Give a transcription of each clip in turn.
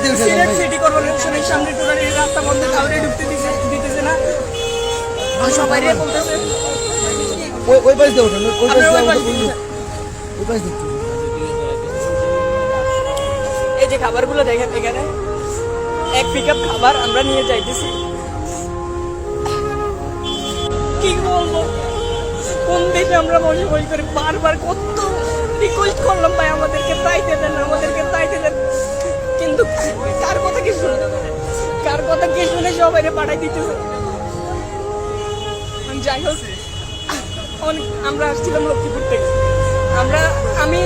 Sylhet city কর্পোরেশনের সামনে totally রাস্তা বন্ধ, কাউরে ঢুকতে দিতেছে না, সবাই বলতেছে ওই পাশ দিয়ে ওঠেন, ওই পাশ দিয়ে। এই যে খাবারগুলো দেখেন, এখানে এক পিকআপ খাবার আমরা নিয়ে যাইতেছি। কি বলবো, কোন দেশে আমরা বসে বসে করে বারবার কত রিকোয়েস্ট করলাম, ভাই আমাদেরকে পাইতে দেন, আমাদেরকে পাইতে দেন, কিন্তু কার কথা কি শুনে, কার কথা কি শুনে সবাই পাঠাই দিতেছে। যাই হোক, আমরা আসছিলাম লক্ষ্মীপুর থেকে, আমি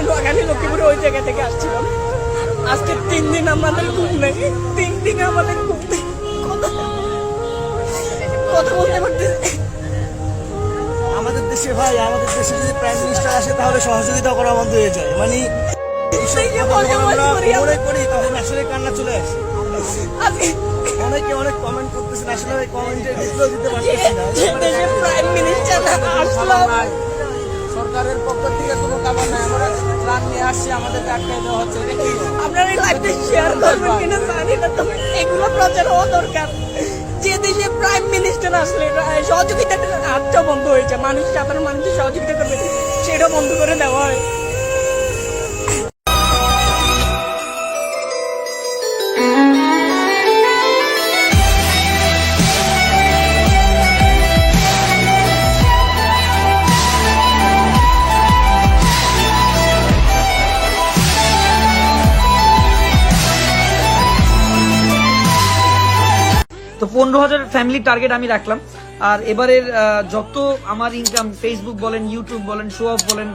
নোয়াখালী লক্ষ্মীপুরে ওই জায়গা থেকে আসছিলাম। আজকে 3 দিন আমাদের ঘুম নেই, 3 দিন আমাদের ঘুম নেই, কথা বলতে পারতেছি। আমাদের দেশে ভাই, আমাদের দেশে যদি প্রাইম মিনিস্টার আসে তাহলে সহযোগিতা করা বন্ধ হয়ে যায়। মানে মনে করি তখন আসলে কান্না চলে আসে। অনেকে অনেক কমেন্ট করতেছেন, আসলে ওই কমেন্টে রিপ্লাই দিতে পারতেছি না। প্রাইম মিনিস্টার আসলাম, সরকারের পক্ষ থেকে কোনো খাবার নাই, আমরা প্ল্যান নিয়ে আসছি, আমাদেরকে আটকাই দেওয়া হচ্ছে। আপনারা এই লাইভটা শেয়ার করবেন কিনা জানি না, তবে এগুলো প্রচার হওয়া দরকার। যে দেশে প্রাইম মিনিস্টার আসলে সহযোগিতার হাতটা বন্ধ হয়েছে, মানুষ সাধারণ মানুষের সহযোগিতা করবে সেটা বন্ধ করে দেওয়া হয়। তো 15,000 ফ্যামিলি টার্গেট আমি রাখলাম। আর এবারের যত আমার ইনকাম, ফেসবুক বলেন, ইউটিউব বলেন, শো অফ বলেন,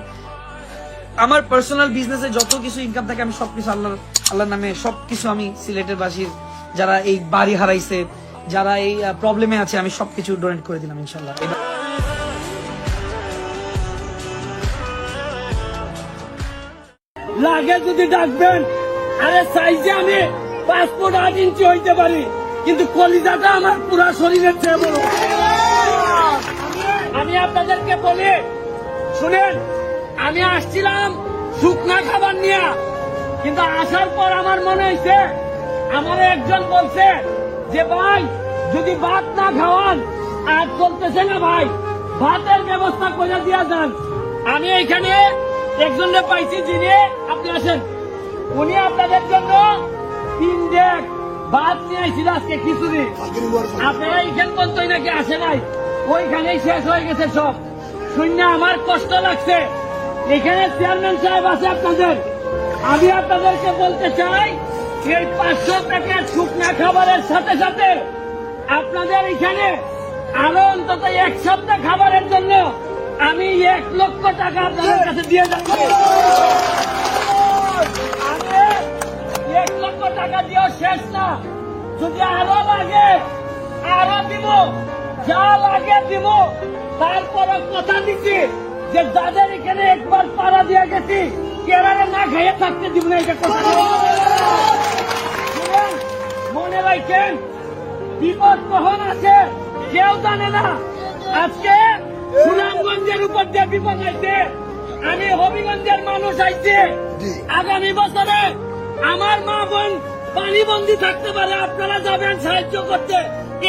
আমার পার্সোনাল বিজনেসে যত কিছু ইনকাম থাকে আমি সবকিছু আল্লাহর নামে সবকিছু আমি সিলেটের বাসীর যারা এই বাড়ি হারাইছে, যারা এই প্রবলেমে আছে, আমি সবকিছু ডোনেট করে দিলাম ইনশাল্লাহ। লাগে যদি ডাকবেন, আরে সাইজে আমি 5 ফুট 8 ইঞ্চি হইতে পারি, কিন্তু কলিজাটা আমার পুরা শরীরের চেয়ে বড়। আমি আপনাদেরকে বলি, শুনেন, আমি আসছিলাম শুকনা খাবার নিয়ে, কিন্তু আসার পর আমার মনে হয়েছে, আমার একজন বলছে যে ভাই যদি ভাত না খাওয়ান আর চলতেছে না ভাই, ভাতের ব্যবস্থা করে দিয়া যান। আমি এখানে একজনকে পাইছি, যিনি আপনি আসেন, উনি আপনাদের জন্য 3 ডেক ভাত নিয়ে আসছিল আজকে খিচুড়ি। আপনারা এইখান পর্যন্ত নাকি আসে নাই, ওইখানেই শেষ হয়ে গেছে সব। শূন্য আমার কষ্ট লাগছে। এখানে চেয়ারম্যান সাহেব আছে আপনাদের, আমি আপনাদেরকে বলতে চাই, এই 500 প্যাকেট শুকনা খাবারের সাথে সাথে আপনাদের এখানে আরো অন্তত 1 সপ্তাহ খাবারের জন্য আমি 1 লক্ষ টাকা আপনাদের কাছে দিয়ে যাচ্ছি। আমি 1 লক্ষ টাকা দিয়েও শেষ না, যদি আরো লাগে আরো দিব, যা লাগে দিব। তারপরে কথা দিচ্ছি যে যাদের এখানে একবার পাড়া দিয়ে গেছি, কেরারে না খাইয়ে থাকতে দিব না, এটা কথা মনে রাখেন। বিপদ কখন আছে কেউ জানে না। আজকে সুনামগঞ্জের উপর দিয়ে বিপদ আইছে, আমি হবিগঞ্জের মানুষ আইছে। আগামী বছরে আমার মা বোন পানিবন্দী থাকতে পারে, আপনারা যাবেন সাহায্য করতে।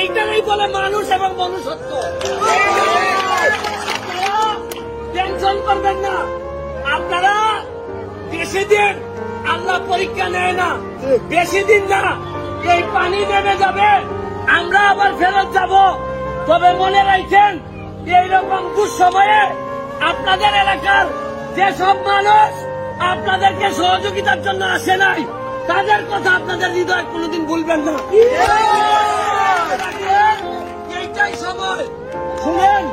এইটাই বলে মানুষ এবং মনুষ্যত্ব। টেনশন করবেন না, আপনারা বেশি দিন আল্লাহ পরীক্ষা নেয় না, বেশি দিন না, এই পানি নেমে যাবে, আমরা আবার ফেরত যাব। তবে মনে রাখেন, এইরকম দুঃসময়ে আপনাদের এলাকার যেসব মানুষ আপনাদেরকে সহযোগিতার জন্য আসে নাই, তাদের কথা আপনাদের হৃদয় কোনোদিন ভুলবেন না। এইটাই সময়। শুনেন,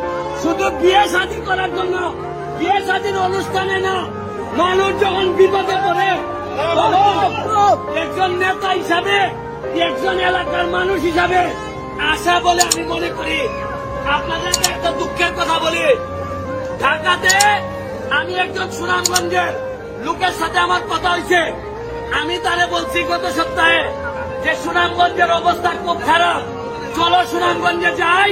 শুধু বিয়ে শাদী করার জন্য, বিয়ে শাদীর অনুষ্ঠানে না, মানুষ যখন বিপদে পড়ে, একজন নেতা হিসাবে, একজন এলাকার মানুষ হিসাবে আশা বলে আমি মনে করি। আপনাদেরকে একটা দুঃখের কথা বলি, ঢাকাতে আমি একজন সুনামগঞ্জের লোকের সাথে আমার কথা হয়েছে। আমি তারে বলছি গত সপ্তাহে যে সুনামগঞ্জের অবস্থা খুব খারাপ, চলো সুনামগঞ্জে যাই।